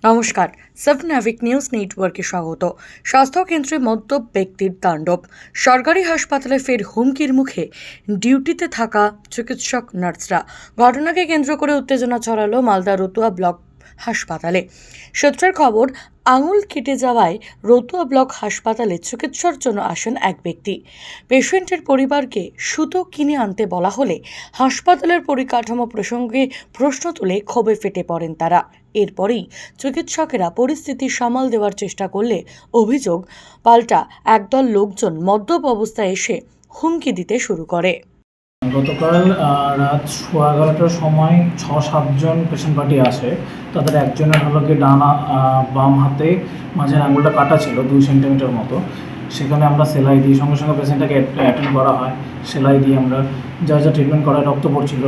নমস্কার, সাবনাভিক নিউজ নেটওয়ার্কে স্বাগত। স্বাস্থ্যকেন্দ্রে মদ্যপ ব্যক্তির তাণ্ডব, সরকারি হাসপাতালে ফের হুমকির মুখে ডিউটিতে থাকা চিকিৎসক নার্সরা। ঘটনাকে কেন্দ্র করে উত্তেজনা ছড়ালো মালদা রতুয়া ব্লক হাসপাতালে। সূত্রের খবর, আঙুল কেটে যাওয়ায় রতুয়া ব্লক হাসপাতালে চিকিৎসার জন্য আসেন এক ব্যক্তি। পেশেন্টের পরিবারকে সুতো কিনে আনতে বলা হলে হাসপাতালের পরিকাঠামো প্রসঙ্গে প্রশ্ন তুলে ক্ষোভে ফেটে পড়েন তারা। এরপরেই চিকিৎসকেরা পরিস্থিতি সামাল দেওয়ার চেষ্টা করলে অভিযোগ পাল্টা একদল লোকজন মদ্যপ অবস্থায় এসে হুমকি দিতে শুরু করে। গতকাল রাত 11:15টার সময় 6-7 জন পেশেন্ট পার্টি আসে। তাদের একজনের হলো কি বাম হাতে মাঝের আঙুলটা কাটা ছিল 2 সেন্টিমিটার মতো। সেখানে আমরা সেলাই দিই, সঙ্গে সঙ্গে পেশেন্টটাকে অ্যাটেন্ড করা হয়। সেলাই দিয়ে আমরা যা যা ট্রিটমেন্ট করায়, রক্ত পড়ছিল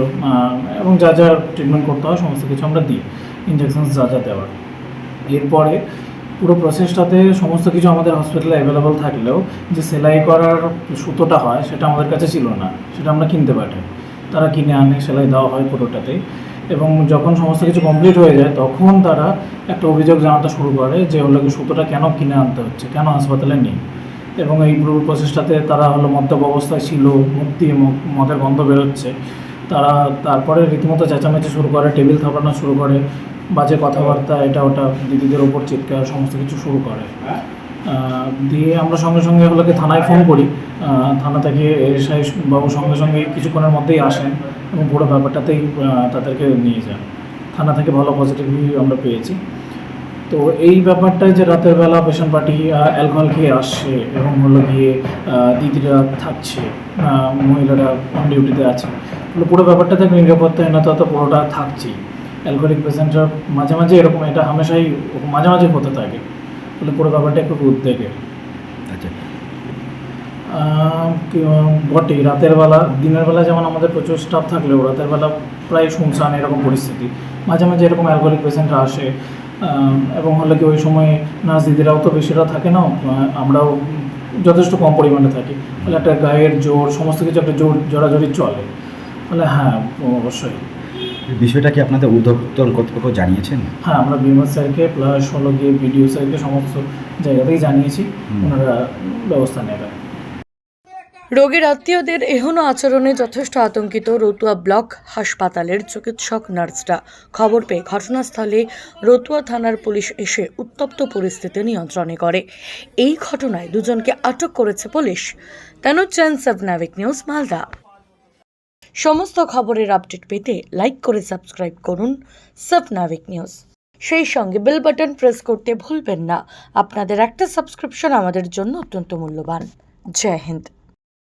এবং যা যা ট্রিটমেন্ট করতে হয় সমস্ত কিছু আমরা দিই, ইনজেকশন যা যা দেওয়ার। এরপরে পুরো প্রসেসটাতে সমস্ত কিছু আমাদের হসপিটালে অ্যাভেলেবল থাকলেও যে সেলাই করার সুতোটা হয় সেটা আমাদের কাছে ছিল না, সেটা আমরা কিনতে পাঠাই। তারা কিনে আনে, সেলাই দেওয়া হয় পুরোটাতেই। এবং যখন সমস্ত কিছু কমপ্লিট হয়ে যায় তখন তারা একটা অভিযোগ জানাতে শুরু করে যে হলো সুতোটা কেন কিনে আনতে হচ্ছে, কেন হাসপাতালে নেই। এবং এই পুরো প্রসেসটাতে তারা হলো মদ্যপ অবস্থায় ছিল, মুখ দিয়ে মদের গন্ধ বেরোচ্ছে। তারা তারপরে রীতিমতো চেঁচামেচি শুরু করে, টেবিল থাপানো শুরু করে, বাজে কথাবার্তা, এটা ওটা দিদিদের ওপর চিৎকার, সমস্ত কিছু শুরু করে। দিয়ে আমরা সঙ্গে সঙ্গে হলো থানায় ফোন করি। থানা থেকে এসআই বাবু সঙ্গে সঙ্গে কিছুক্ষণের মধ্যেই আসেন এবং পুরো ব্যাপারটাতেই তাদেরকে নিয়ে যান। থানা থেকে ভালো পজিটিভ রিভিউ আমরা পেয়েছি। তো এই ব্যাপারটায় যে রাতের বেলা পেশেন্ট পার্টি অ্যালকোহল খেয়ে আসছে এবং হলো গিয়ে দিদিরা থাকছে, মহিলারা অন ডিউটিতে আছে, পুরো ব্যাপারটাতে নিরাপত্তাহীনতা তো পুরোটা থাকছেই। অ্যালকোহলিক পেশেন্টরা মাঝে মাঝে এরকম, এটা হামেশাই মাঝে মাঝে হতে থাকে, তাহলে পুরো ব্যাপারটা একটু উদ্বেগের। আচ্ছা, বটেই রাতের বেলা, দিনের বেলা যেমন আমাদের প্রচুর স্টাফ থাকলেও রাতের বেলা প্রায় শুনশান এরকম পরিস্থিতি। মাঝে মাঝে এরকম অ্যালকোহলিক পেশেন্টরা আসে এবং হলে কি ওই সময় নার্স দিদিরাও তো বেশিরা থাকে না, আমরাও যথেষ্ট কম পরিমাণে থাকি, তাহলে একটা গায়ের জোর, সমস্ত কিছু একটা জোরাজোরি চলে। তাহলে হ্যাঁ, অবশ্যই। বিষয়টা কি আপনাদের ঊর্ধ্বতন কর্তৃপক্ষ জানিয়েছেন? হ্যাঁ, আমরা বিএমএস স্যারকে প্লাস হলো গিয়ে বিডিও স্যারকে সমস্ত জায়গাতেই জানিয়েছি, ওনারা ব্যবস্থা নেবেন। রোগীর আত্মীয়দের এহেন আচরণে যথেষ্ট আতঙ্কিত রতুয়া ব্লক হাসপাতালের চিকিৎসক নার্সরা। খবর পেয়ে ঘটনাস্থলে রতুয়া থানার পুলিশ এসে উত্তপ্ত পরিস্থিতি নিয়ন্ত্রণে করে। এই ঘটনায় দুজনকে আটক করেছে পুলিশ। তানুজ চ্যান, সাবনাভিক নিউজ, মালদা। সমস্ত খবরের আপডেট পেতে লাইক করে সাবস্ক্রাইব করুন সাবনাভিক নিউজ। সেই সঙ্গে বেল বাটন প্রেস করতে ভুলবেন না। আপনাদের একটা সাবস্ক্রিপশন আমাদের জন্য অত্যন্ত মূল্যবান। জয় হিন্দ।